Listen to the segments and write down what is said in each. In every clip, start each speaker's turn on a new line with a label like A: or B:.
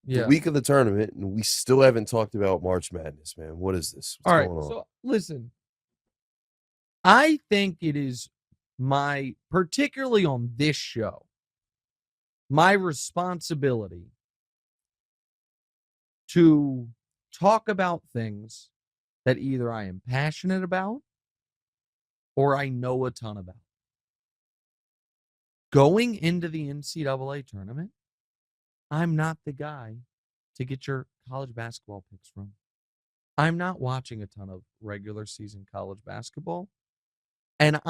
A: the week of the tournament, and we still haven't talked about March Madness, man. What is this? What's going on?
B: So listen, I think it is particularly on this show, my responsibility to talk about things that either I am passionate about or I know a ton about. Going into the NCAA tournament, I'm not the guy to get your college basketball picks from. I'm not watching a ton of regular season college basketball. And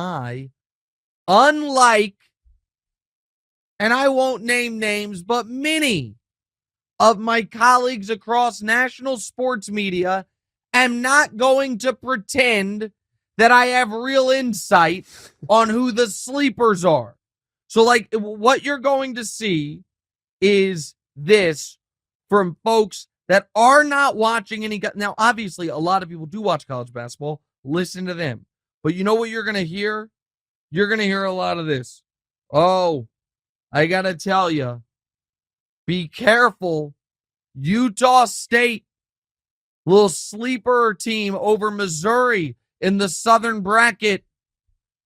B: unlike, and I won't name names, but many of my colleagues across national sports media, am not going to pretend that I have real insight on who the sleepers are. So, what you're going to see is this from folks that are not watching any. Now, obviously, a lot of people do watch college basketball. Listen to them. But you know what you're going to hear? You're going to hear a lot of this. Oh, I got to tell you, be careful. Utah State, little sleeper team over Missouri in the Southern bracket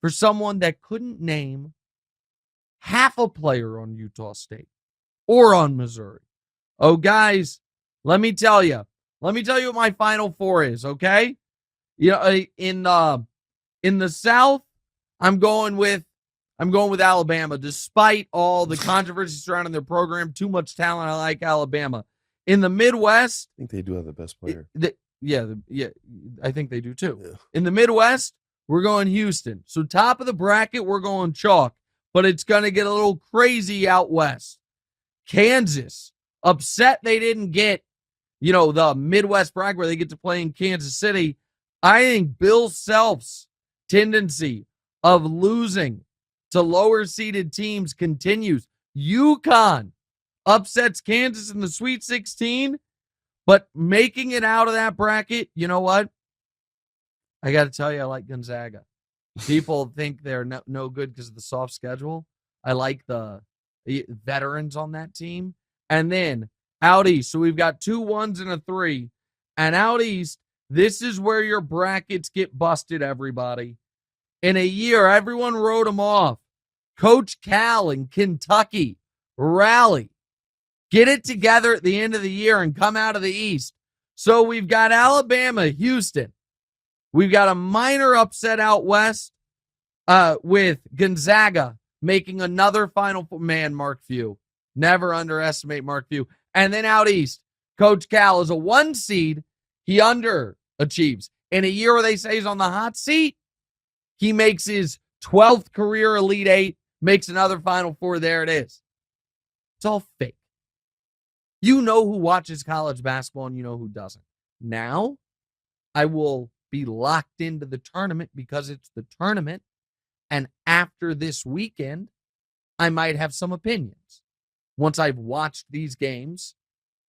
B: for someone that couldn't name half a player on Utah State or on Missouri. Oh, guys, let me tell you what my Final Four is, okay? You know, in the South, I'm going with Alabama, despite all the controversy surrounding their program. Too much talent. I like Alabama. In the Midwest,
A: I think they do have the best player.
B: Yeah, I think they do too.
A: Yeah.
B: In the Midwest, we're going Houston. So top of the bracket, we're going chalk, but it's going to get a little crazy out west. Kansas, upset they didn't get, the Midwest bracket where they get to play in Kansas City. I think Bill Self's tendency of losing to lower seeded teams continues. UConn upsets Kansas in the Sweet 16, but making it out of that bracket, you know what? I got to tell you, I like Gonzaga. People think they're no good because of the soft schedule. I like the veterans on that team. And then out east, so we've got 2 1s and a 3. And out east, this is where your brackets get busted, everybody. In a year, everyone wrote them off. Coach Cal in Kentucky, rally. Get it together at the end of the year and come out of the East. So we've got Alabama, Houston. We've got a minor upset out west with Gonzaga making another Final Four. Man, Mark Few. Never underestimate Mark Few. And then out east, Coach Cal is a 1 seed. He underachieves. In a year where they say he's on the hot seat, he makes his 12th career Elite Eight, makes another Final Four. There it is. It's all fake. You know who watches college basketball and you know who doesn't. Now, I will be locked into the tournament because it's the tournament. And after this weekend, I might have some opinions. Once I've watched these games,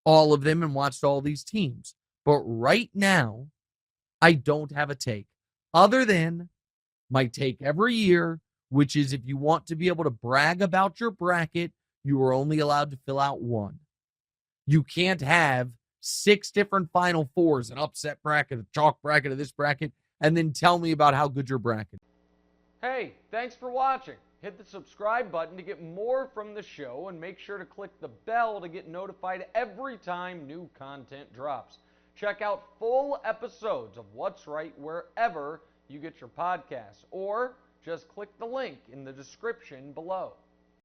B: all of them, and watched all these teams. But right now, I don't have a take. Other than my take every year, which is if you want to be able to brag about your bracket, you are only allowed to fill out 1. You can't have 6 different Final Fours, an upset bracket, a chalk bracket, of this bracket, and then tell me about how good your bracket is.
C: Hey, thanks for watching. Hit the subscribe button to get more from the show, and make sure to click the bell to get notified every time new content drops. Check out full episodes of What's Right wherever you get your podcasts, or just click the link in the description below.